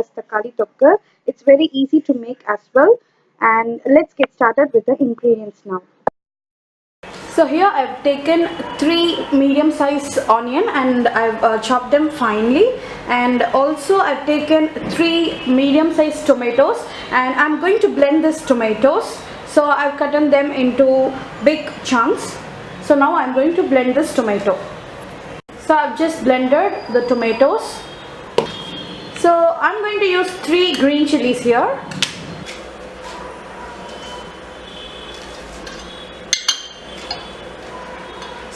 as takali tokku. It's very easy to make as well. And let's get started with the ingredients now. So here I've taken 3 medium size onion and I've chopped them finely, and also I've taken 3 medium size tomatoes, and I'm going to blend these tomatoes. So I've cut them into big chunks. So now I'm going to blend this tomato. So I've just blended the tomatoes. So I'm going to use 3 green chilies here.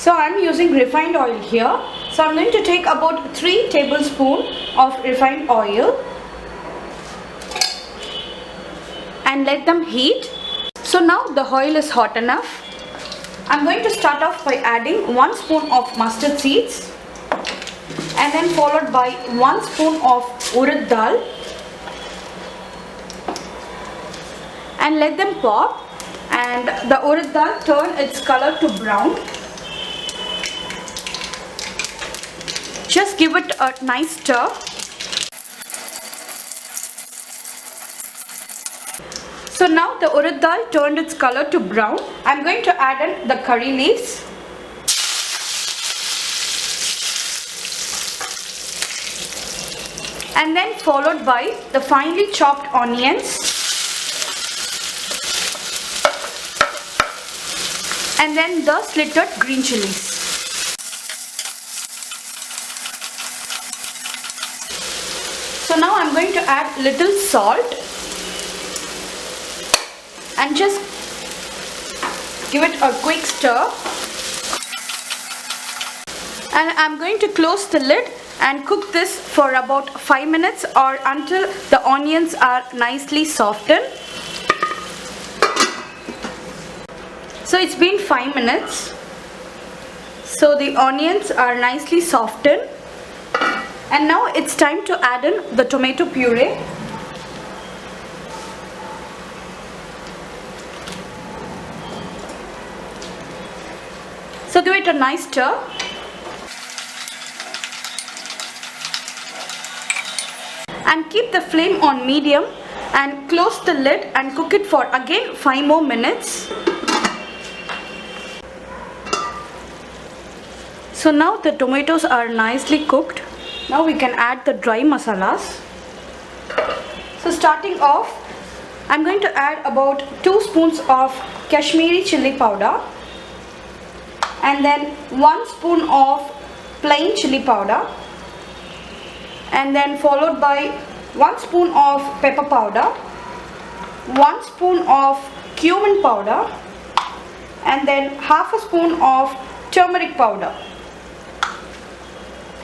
So I'm using refined oil here. So I'm going to take about 3 tablespoons of refined oil and let them heat. So now the oil is hot enough. I'm going to start off by adding 1 spoon of mustard seeds and then followed by 1 spoon of urad dal and let them pop, and the urad dal turn its color to brown. Just give it a nice stir. So now the urad dal turned its color to brown. I'm going to add in the curry leaves. And then followed by the finely chopped onions. And then the slitted green chilies. So now I'm going to add little salt and just give it a quick stir. And I'm going to close the lid and cook this for about 5 minutes or until the onions are nicely softened. So it's been 5 minutes. So the onions are nicely softened. And now it's time to add in the tomato puree. So give it a nice stir. And keep the flame on medium and close the lid and cook it for again 5 more minutes. So now the tomatoes are nicely cooked. Now we can add the dry masalas. So starting off, I'm going to add about 2 spoons of Kashmiri chili powder and then 1 spoon of plain chili powder, and then followed by 1 spoon of pepper powder, 1 spoon of cumin powder, and then half a spoon of turmeric powder.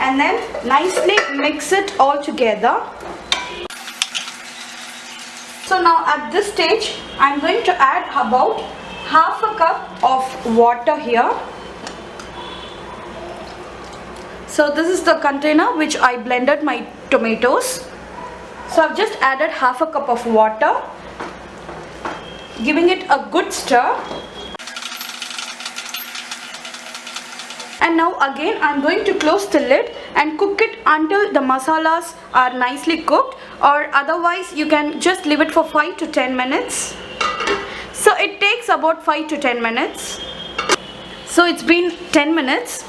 And then nicely mix it all together. So now at this stage, I'm going to add about half a cup of water here. So this is the container which I blended my tomatoes. So I've just added half a cup of water, giving it a good stir. And now again I'm going to close the lid and cook it until the masalas are nicely cooked, or otherwise you can just leave it for 5 to 10 minutes. So it takes about 5 to 10 minutes. So it's been 10 minutes.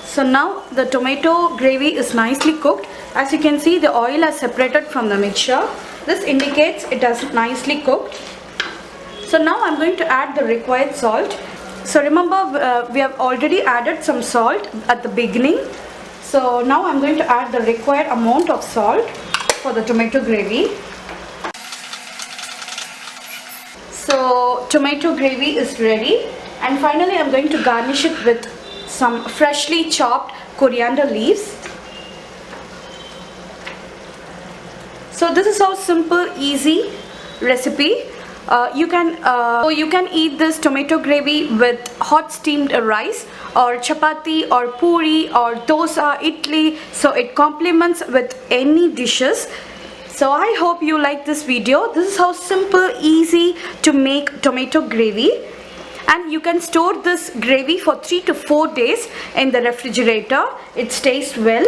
So now the tomato gravy is nicely cooked. As you can see, the oil has separated from the mixture. This indicates it has nicely cooked. So now I'm going to add the required salt. So remember, we have already added some salt at the beginning. So now I'm going to add the required amount of salt for the tomato gravy. So tomato gravy is ready, and finally I'm going to garnish it with some freshly chopped coriander leaves. So this is how simple, easy recipe. You can eat this tomato gravy with hot steamed rice or chapati or puri or dosa, idli. So it complements with any dishes. So I hope you like this video. This is how simple, easy to make tomato gravy. And you can store this gravy for 3 to 4 days in the refrigerator. It stays well.